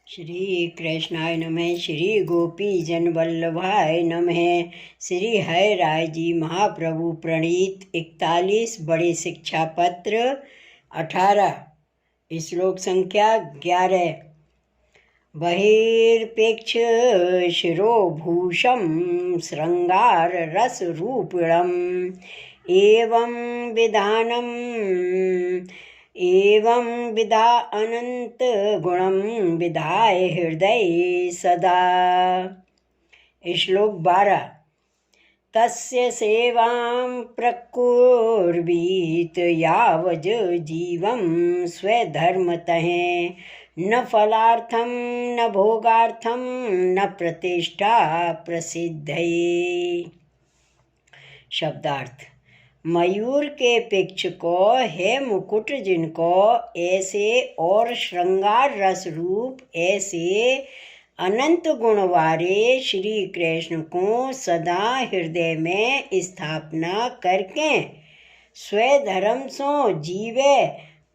श्री कृष्णाय नमः। श्री गोपी जन वल्लभाय नमः। श्री हय राय जी महाप्रभु प्रणीत 41 बड़े शिक्षा पत्र 18 श्लोक संख्या 11। बहिर्पेक्ष शिरोभूषं श्रृंगार रस रूपिणम् एवं विधा अनंत गुणम विधाय हृदय सदा। श्लोक 12। तस्य सेवां प्रकुर्वीत यावज जीवं स्वधर्मतः न फलार्थं न भोगार्थं न प्रतिष्ठा प्रसिद्धये। शब्दार्थ। मयूर के पिक्ष को है मुकुट जिनको ऐसे और श्रृंगार रस रूप ऐसे अनंत गुण वाले श्री कृष्ण को सदा हृदय में स्थापना करके स्वधर्म सो जीवे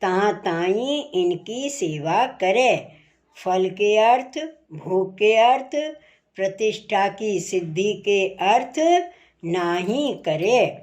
तहाँ ताई इनकी सेवा करे। फल के अर्थ, भोग के अर्थ, प्रतिष्ठा की सिद्धि के अर्थ नाही करे।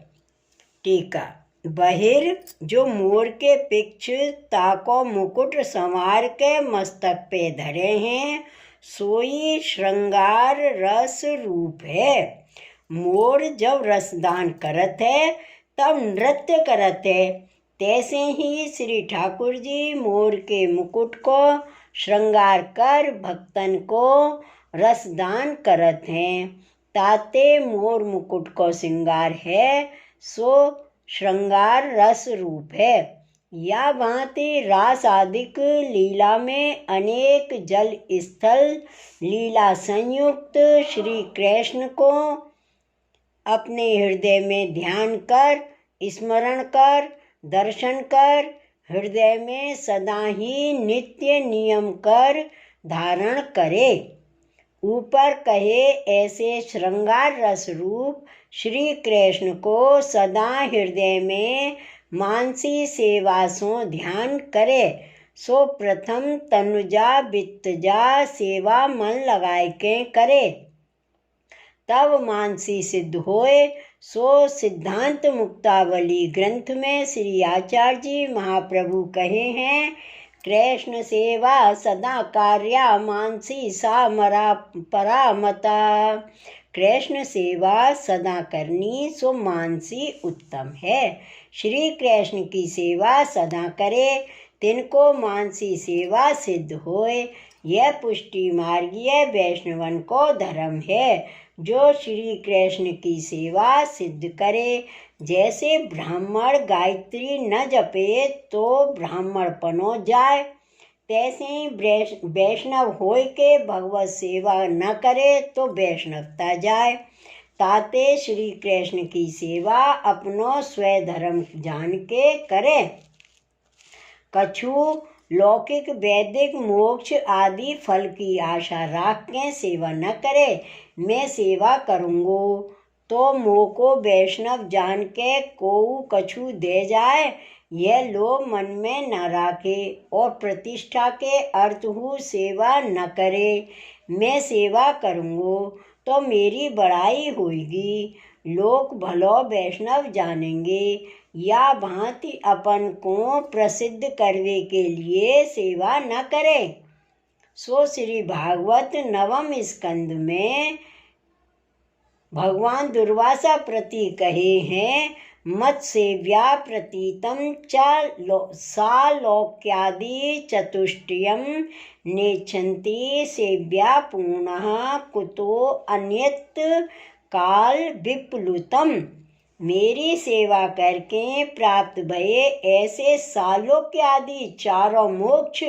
टीका। बहिर जो मोर के पिक्ष ताको मुकुट संवार के मस्तक पे धरे हैं सोई श्रृंगार रस रूप है। मोर जब रसदान करत है तब नृत्य करत है, तैसे ही श्री ठाकुर जी मोर के मुकुट को श्रृंगार कर भक्तन को रसदान करत हैं। ताते मोर मुकुट को श्रृंगार है सो श्रृंगार रस रूप है। या भांति रास आदिक लीला में अनेक जल स्थल लीला संयुक्त श्री कृष्ण को अपने हृदय में ध्यान कर, स्मरण कर, दर्शन कर, हृदय में सदा ही नित्य नियम कर धारण करे। ऊपर कहे ऐसे श्रृंगार रस रूप श्री कृष्ण को सदा हृदय में मानसी सेवा सो ध्यान करे सो प्रथम तनुजा वित्तजा सेवा मन लगाए के करे, तब मानसी सिद्ध होए। सो सिद्धांत मुक्तावली ग्रंथ में श्री आचार्य जी महाप्रभु कहे हैं, कृष्ण सेवा सदा कार्या मानसी सा मरा परामता। कृष्ण सेवा सदा करनी सो मानसी उत्तम है। श्री कृष्ण की सेवा सदा करे तिनको मानसी सेवा सिद्ध होए। यह पुष्टि मार्गीय वैष्णवन को धर्म है जो श्री कृष्ण की सेवा सिद्ध करे। जैसे ब्राह्मण गायत्री न जपे तो ब्राह्मण पनो जाए, तैसे ही वैष्णव होय के भगवत सेवा न करे तो वैष्णवता जाए। ताते श्री कृष्ण की सेवा अपनो स्वधर्म जान के करे। कछु लौकिक वैदिक मोक्ष आदि फल की आशा राख के सेवा न करे। मैं सेवा करूँगो तो मोको वैष्णव जान के कोऊ कछु दे जाए, यह लोग मन में न राखे और प्रतिष्ठा के अर्थ हु सेवा न करे। मैं सेवा करूँगो तो मेरी बड़ाई होगी, लोग भलो वैष्णव जानेंगे। या भांति अपन को प्रसिद्ध करने के लिए सेवा न करे। सो श्री भागवत नवम स्कंद में भगवान दुर्वासा प्रति कहे हैं, मत सेव्या प्रतीतम सा लोक्यादि चतुष्टयम नेच्छन्ति सेव्या पुनः कुतो अन्यत काल विप्लुतम। मेरी सेवा करके प्राप्त भये ऐसे सालोक्य आदि चारों मोक्ष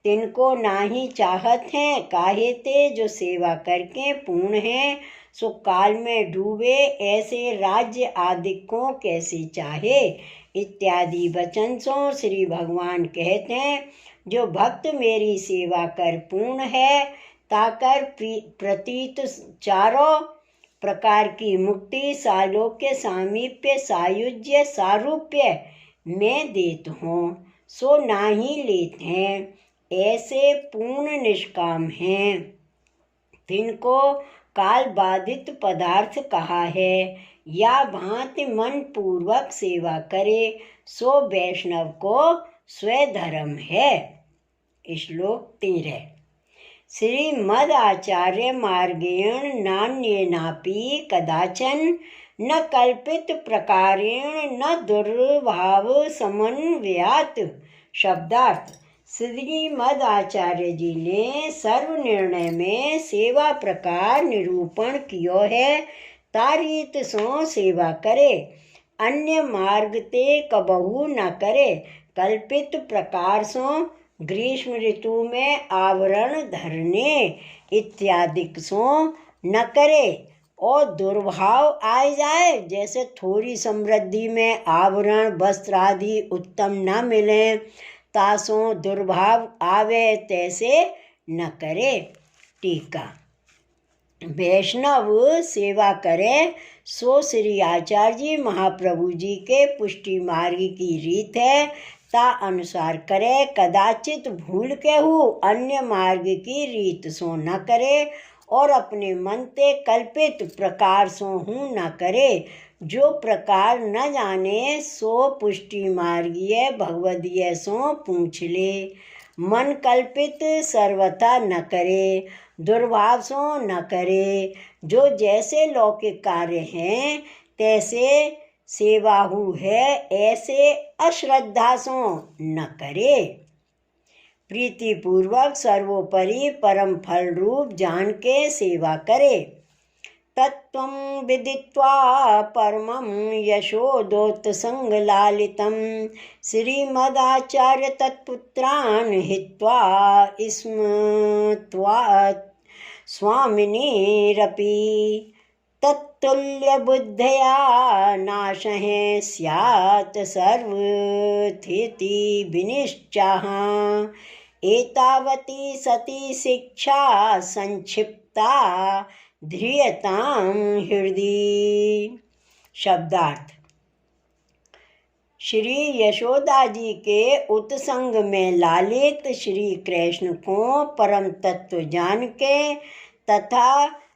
तिनको नाही चाहत हैं। काहे ते जो सेवा करके पूर्ण है सो काल में डूबे ऐसे राज्य आदि को कैसे चाहे। इत्यादि वचन सो श्री भगवान कहते हैं, जो भक्त मेरी सेवा कर पूर्ण है ताकर प्रतीत चारों प्रकार की मुक्ति सालोक्य सामीप्य सायुज्य सारूप्य मैं देत हूँ सो नाही लेत हैं। ऐसे पूर्ण निष्काम हैं, तिनको काल बाधित पदार्थ कहा है। या भांति मन पूर्वक सेवा करे, सो वैष्णव को स्वधर्म है। श्लोक 13। श्रीमद् आचार्य मार्गेण नान्येनापि कदाचन न कल्पित प्रकारेण न दुर्भाव समन्वयात्। शब्दार्थ। श्रीमद् आचार्य जी ने सर्व निर्णय में सेवा प्रकार निरूपण कियो है। तारीत सो सेवा करे, अन्य मार्ग ते कबहू न करे। कल्पित प्रकार सो ग्रीष्म ऋतु में आवरण धरने इत्यादि सो न करे। और दुर्भाव आ जाए, जैसे थोड़ी समृद्धि में आवरण वस्त्र आदि उत्तम न मिले, तासों दुर्भाव आवे, तैसे न करे। टीका। वैष्णव सेवा करे, सो श्री आचार्य जी महाप्रभु जी के पुष्टि मार्ग की रीत है। ता अनुसार करे, कदाचित भूल के हूँ अन्य मार्ग की रीत सो न करे। और अपने मन ते कल्पित प्रकार सो हूँ न करे। जो प्रकार न जाने, सो पुष्टि मार्गीय भगवदीय सो पूछ ले। मन कल्पित सर्वथा न करे, दुर्भाव सो न करे। जो जैसे लौकिक कार्य हैं, तैसे सेवाहु है, ऐसे अश्रद्धा सो न करे। प्रीतिपूर्वक सर्वोपरि परम फल रूप जान के सेवा करे। तत्त्वं विदित्वा परमं यशोदोत्संगलालितं श्रीमदाचार्य तत्पुत्रान् हित्वा स्मृत्वा स्वामिनीरपि तत्तुल्यबुद्धया नाशः स्यात् सर्वथिति विनिश्चयः। एतावती सती शिक्षा संक्षिप्ता ध्रियतां हृदि। शब्दार्थ। श्री यशोदा जी के उत्संग में लालित श्री कृष्ण को परम तत्व जान के तथा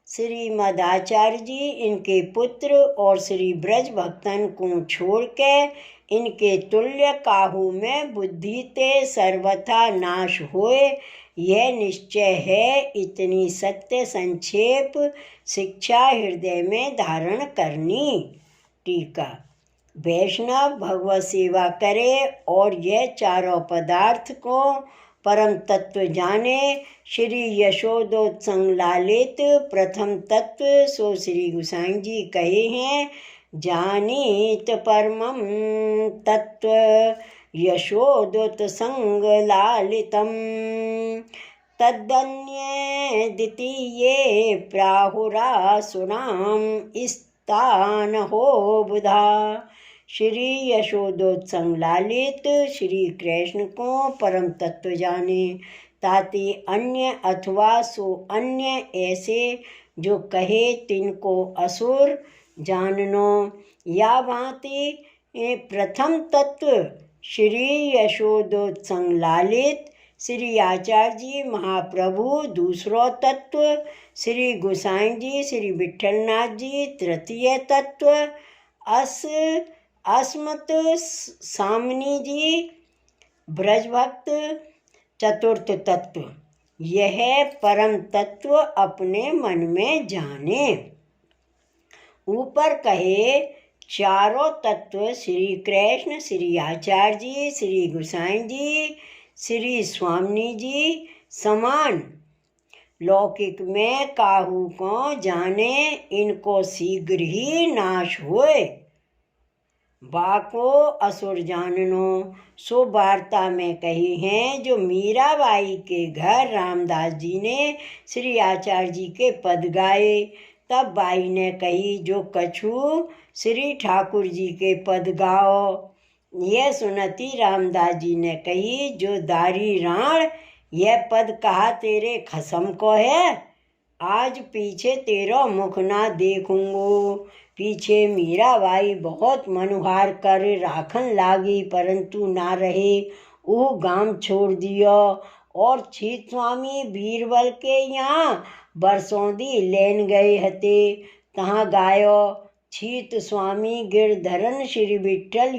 श्रीमदाचार्य जी इनके पुत्र और श्री ब्रज भक्तन को छोड़ के इनके तुल्य काहू में बुद्धि ते सर्वथा नाश होए, यह निश्चय है। इतनी सत्य संक्षेप शिक्षा हृदय में धारण करनी। टीका। वैष्णव भगवत सेवा करे और यह चारों पदार्थ को परम तत्व जाने। श्री यशोदोत्संग लालित प्रथम तत्व सो श्री गोसाई जी कहे हैं। जानीत परमं तत्व यशोदोत्संग लालितम तदन्ये द्वितीये प्राहुरासुराम स्थान हो बुधा। श्री यशोदोत्संग लालित श्री कृष्ण को परम तत्व जाने, ताति अन्य अथवा सो अन्य ऐसे जो कहे तिनको असुर जाननो। या भांति प्रथम तत्व श्री यशोदोत्संग लालित श्री आचार्य जी महाप्रभु, दूसरो तत्व श्री गोसाई जी श्री विठलनाथ जी, तृतीय तत्व अस्मत् सामनी जी ब्रजभक्त, चतुर्थ तत्व यह परम तत्व अपने मन में जाने। ऊपर कहे चारों तत्व श्री कृष्ण, श्री आचार्य जी, श्री गोसाई जी, श्री स्वामी जी समान लौकिक में काहू को जाने, इनको शीघ्र ही नाश होए। बाको असुर जाननो सो वार्ता में कही हैं, जो मीराबाई के घर रामदास जी ने श्री आचार्य जी के पद गाए। तब बाई ने कही, जो कछु श्री ठाकुर जी के पद गाओ। यह सुनती रामदास जी ने कही, जो दारी राण यह पद कहा तेरे खसम को है। आज पीछे तेरा मुख ना देखूंगो। पीछे मीराबाई बहुत मनुहार कर राखन लागी, परंतु ना रहे। वो गांव छोड़ दियो और छीत स्वामी बीरबल के यहाँ बरसोंदी लेन गए हते। तहाँ गायो छीत स्वामी गिरधरन श्री विठल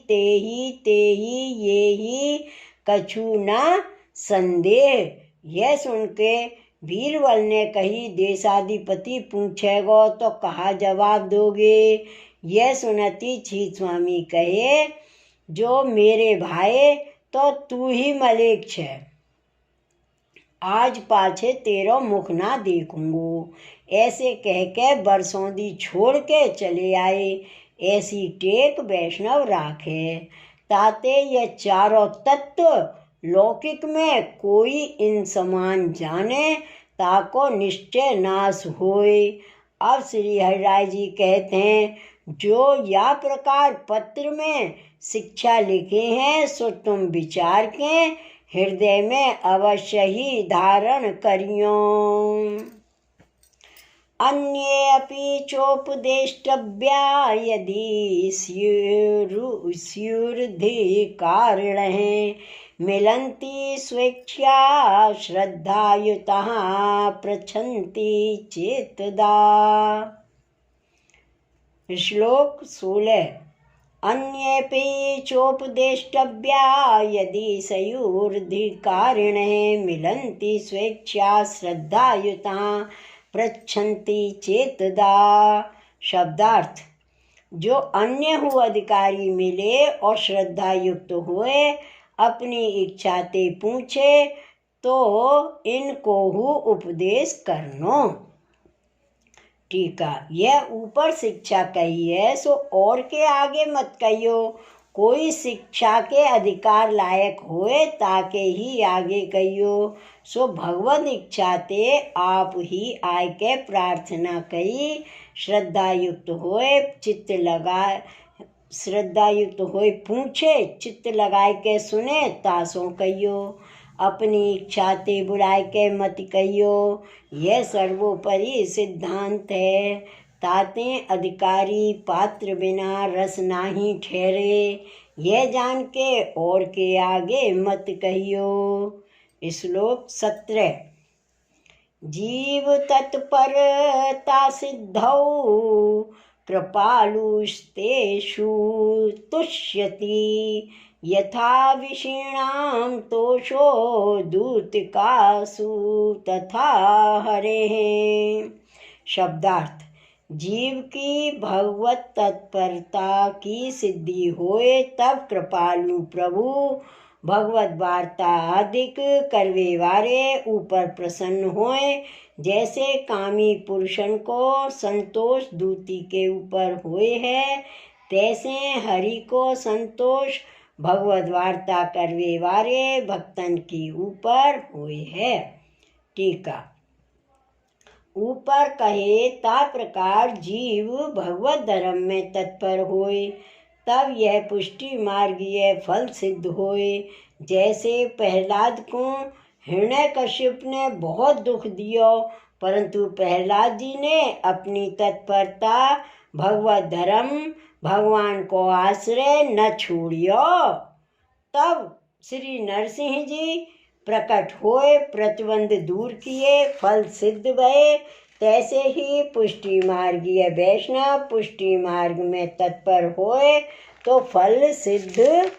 तेही येही कछु न संदेह। यह सुन के बीरबल ने कही, देशाधिपति पूछेगो तो कहा जवाब दोगे। यह सुनती छीत स्वामी कहे, जो मेरे भाई तो तू ही मलिक छे, आज पाछे तेरो मुख ना देखूंगो। ऐसे कह के बरसोंदी छोड़ के चले आए। ऐसी टेक वैष्णव राखे, ताते ये चारों तत्व लौकिक में कोई इन समान जाने, ताको निश्चय नाश होए। अब श्री हरिराय जी कहते हैं, जो या प्रकार पत्र में शिक्षा लिखे हैं, सो तुम विचार के हृदय में अवश्य ही धारण करियो। अन्ये अपि चोपदेष्टव्या यदि स्युर्धिकारिणः मिलन्ति स्वेच्छा श्रद्धायुताः पृच्छन्ति चेतदा। श्लोक 16। अन्येऽपि चोपदेष्टव्या यदि स्युर्धिकारिणः मिलन्ति स्वेच्छा श्रद्धायुताः पृच्छन्ति चेतदा। शब्दार्थ, जो अन्य हु अधिकारी मिले और श्रद्धा युक्त हुए अपनी इच्छा ते पूछे, तो इनको हु उपदेश करनो। टीका, यह ऊपर शिक्षा कही है, सो और के आगे मत कहियो। कोई शिक्षा के अधिकार लायक होए ताके ही आगे कहियो। सो भगवत इच्छा ते आप ही आय के प्रार्थना कही। श्रद्धा युक्त होए पूछे, चित्त लगाए के सुने तासों कहियो। अपनी इच्छा ते बुलाए के मत कहियो। यह सर्वोपरि सिद्धांत है। ताते अधिकारी पात्र बिना रस नाही ठहरे, यह जान के और के आगे मत कहियो। श्लोक 17। जीव तत्परता सिद्धौ कृपालुस्तेषु तुष्यति, यथा विषीणां तोषो दूतिकासु तथा हरेः। शब्दार्थ, जीव की भगवत तत्परता की सिद्धि होए तब कृपालु प्रभु भगवत वार्ता अधिक करवे वारे ऊपर प्रसन्न होए। जैसे कामी पुरुषन को संतोष दूती के ऊपर हुए है, तैसे हरि को संतोष भगवत वार्ता करवे वारे भक्तन की ऊपर हुए है। टीका, ऊपर कहे ता प्रकार जीव भगवत धर्म में तत्पर होए, तब यह पुष्टि मार्गीय फल सिद्ध होए। जैसे प्रहलाद को हिरण्यकश्यप ने बहुत दुख दियो, परंतु प्रहलाद जी ने अपनी तत्परता भगवत धर्म भगवान को आश्रय न छोड़ियो। तब श्री नरसिंह जी प्रकट होए, प्रतिबंध दूर किए, फल सिद्ध भये। तैसे ही पुष्टि मार्गीय वैष्णव पुष्टि मार्ग में तत्पर होए तो फल सिद्ध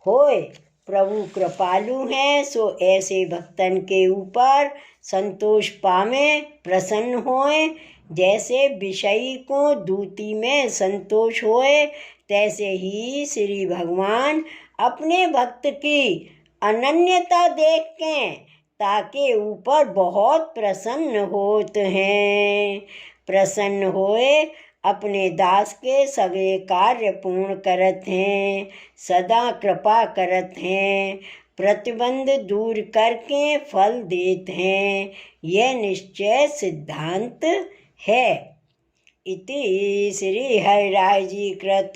होए। प्रभु कृपालु हैं, सो ऐसे भक्तन के ऊपर संतोष पावे, प्रसन्न होए। जैसे विषयी को दूती में संतोष होए, तैसे ही श्री भगवान अपने भक्त की अनन्यता देख के ताके ऊपर बहुत प्रसन्न होते हैं। प्रसन्न होए अपने दास के सगे कार्य पूर्ण करत हैं, सदा कृपा करत हैं, प्रतिबंध दूर करके फल देते हैं। यह निश्चय सिद्धांत है। इति श्री हरिराय जी कृत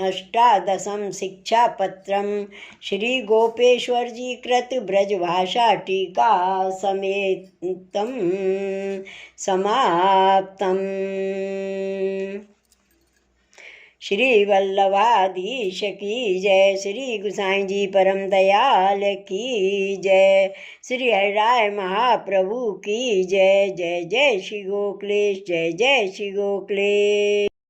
18 शिक्षापत्रम श्री गोपेश्वर जी कृत ब्रजभाषा टीका समेतम समाप्तम। श्री वल्लभाधीश की जय। श्री गुसाई जी परम दयाल की जय। श्री हरिराय महाप्रभु की जय। जय जय श्री गोखलेश, जय जय श्री गोखलेश।